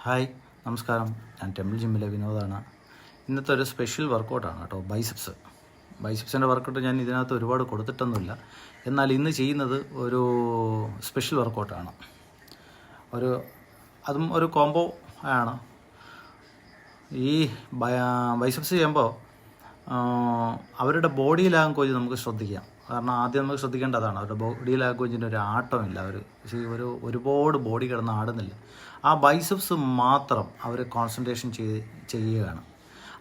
Hi നമസ്കാരം. ഞാൻ temple ജിമ്മിലെ വിനോദാണ്. ഇന്നത്തെ ഒരു സ്പെഷ്യൽ വർക്കൗട്ടാണ് കേട്ടോ, ബൈസെപ്സിൻ്റെ വർക്കൗട്ട് ഞാൻ ഇതിനകത്ത് ഒരുപാട് കൊടുത്തിട്ടൊന്നുമില്ല. എന്നാൽ ഇന്ന് ചെയ്യുന്നത് ഒരു സ്പെഷ്യൽ വർക്കൗട്ടാണ്. അതും ഒരു കോംബോ ആണ്. ഈ ബൈസെപ്സ് ചെയ്യുമ്പോൾ അവരുടെ ബോഡി ലാംഗ്വേജ് നമുക്ക് ശ്രദ്ധിക്കാം. കാരണം ആദ്യം നമുക്ക് ശ്രദ്ധിക്കേണ്ടതാണ്, അവരുടെ ബോഡി ലാംഗ്വേജിൻ്റെ ഒരു ആട്ടമില്ല. ഒരുപാട് ബോഡി കിടന്ന് ആടുന്നില്ല. ആ ബൈസെപ്സ് മാത്രം അവർ കോൺസെൻട്രേഷൻ ചെയ്യുകയാണ്.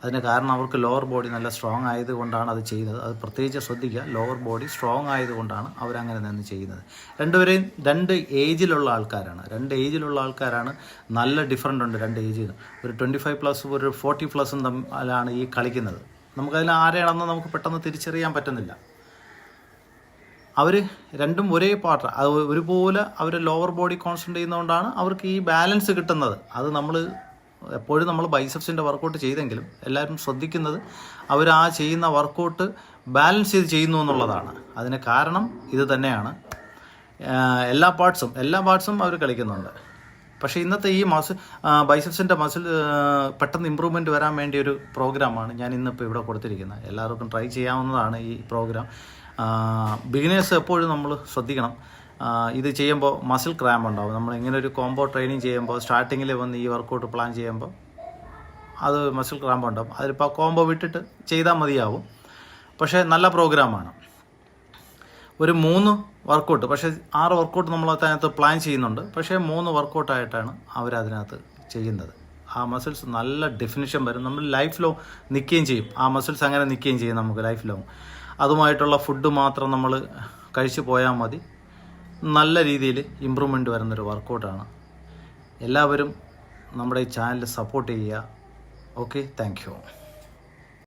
അതിന് കാരണം അവർക്ക് ലോവർ ബോഡി നല്ല സ്ട്രോങ് ആയതുകൊണ്ടാണ് അത് ചെയ്യുന്നത്. അത് പ്രത്യേകിച്ച് ശ്രദ്ധിക്കുക. ലോവർ ബോഡി സ്ട്രോങ് ആയതുകൊണ്ടാണ് അവരങ്ങനെ നിന്ന് ചെയ്യുന്നത്. രണ്ടുപേരെയും രണ്ട് ഏജിലുള്ള ആൾക്കാരാണ്. നല്ല ഡിഫറൻ്റ് ഉണ്ട് രണ്ട് ഏജിൽ. ഒരു 25+ ഒരു 40+ തമ്മിലാണ് ഈ കളിക്കുന്നത്. നമുക്കതിൽ ആരെയാണെന്ന് നമുക്ക് പെട്ടെന്ന് തിരിച്ചറിയാൻ പറ്റുന്നില്ല. അവർ രണ്ടും ഒരേ പാർട്ട്, അത് ഒരുപോലെ അവർ ലോവർ ബോഡി കോൺസെൻട്രേറ്റ് ചെയ്യുന്നതുകൊണ്ടാണ് അവർക്ക് ഈ ബാലൻസ് കിട്ടുന്നത്. അത് എപ്പോഴും നമ്മൾ ബൈസെപ്സിൻ്റെ വർക്കൗട്ട് ചെയ്തെങ്കിലും എല്ലാവരും ശ്രദ്ധിക്കുന്നത് അവർ ആ ചെയ്യുന്ന വർക്കൗട്ട് ബാലൻസ് ചെയ്ത് ചെയ്യുന്നു എന്നുള്ളതാണ്. അതിന് കാരണം ഇത് തന്നെയാണ്. എല്ലാ പാർട്സും അവർ കളിക്കുന്നുണ്ട്. പക്ഷേ ഇന്നത്തെ ഈ ബൈസെപ്സിൻ്റെ മസിൽ പെട്ടെന്ന് ഇമ്പ്രൂവ്മെൻറ്റ് വരാൻ വേണ്ടി ഒരു പ്രോഗ്രാമാണ് ഞാൻ ഇന്നിപ്പോൾ ഇവിടെ കൊടുത്തിരിക്കുന്നത്. എല്ലാവർക്കും ട്രൈ ചെയ്യാവുന്നതാണ് ഈ പ്രോഗ്രാം. ബിഗിനേഴ്സ് എപ്പോഴും നമ്മൾ ശ്രദ്ധിക്കണം. ഇത് ചെയ്യുമ്പോൾ മസിൽ ക്രാമ്പ് ഉണ്ടാവും. നമ്മൾ ഇങ്ങനെ ഒരു കോംബോ ട്രെയിനിങ് ചെയ്യുമ്പോൾ സ്റ്റാർട്ടിങ്ങിൽ വന്ന് ഈ വർക്കൗട്ട് പ്ലാൻ ചെയ്യുമ്പോൾ അത് മസിൽ ക്രാമ്പ് ഉണ്ടാവും. അതിലിപ്പോൾ കോംബോ വിട്ടിട്ട് ചെയ്താൽ മതിയാവും. പക്ഷേ നല്ല പ്രോഗ്രാമാണ്. ഒരു 3 വർക്കൗട്ട്, പക്ഷേ 6 വർക്കൗട്ട് നമ്മൾ അതിനകത്ത് പ്ലാൻ ചെയ്യുന്നുണ്ട്. പക്ഷേ 3 വർക്കൗട്ടായിട്ടാണ് അവരതിനകത്ത് ചെയ്യുന്നത്. ആ മസിൽസ് നല്ല ഡെഫിനിഷൻ വരും. നമ്മൾ ലൈഫ് ലോങ് നിൽക്കുകയും ചെയ്യും. ആ മസിൽസ് അങ്ങനെ നിൽക്കുകയും ചെയ്യും നമുക്ക് ലൈഫ് ലോങ്. അതുമായിട്ടുള്ള ഫുഡ് മാത്രം നമ്മൾ കഴിച്ചു പോയാൽ മതി. നല്ല രീതിയിൽ ഇമ്പ്രൂവ്മെൻറ്റ് വരുന്നൊരു വർക്കൗട്ടാണ്. എല്ലാവരും നമ്മുടെ ഈ ചാനൽ സപ്പോർട്ട് ചെയ്യുക. Okay, thank you.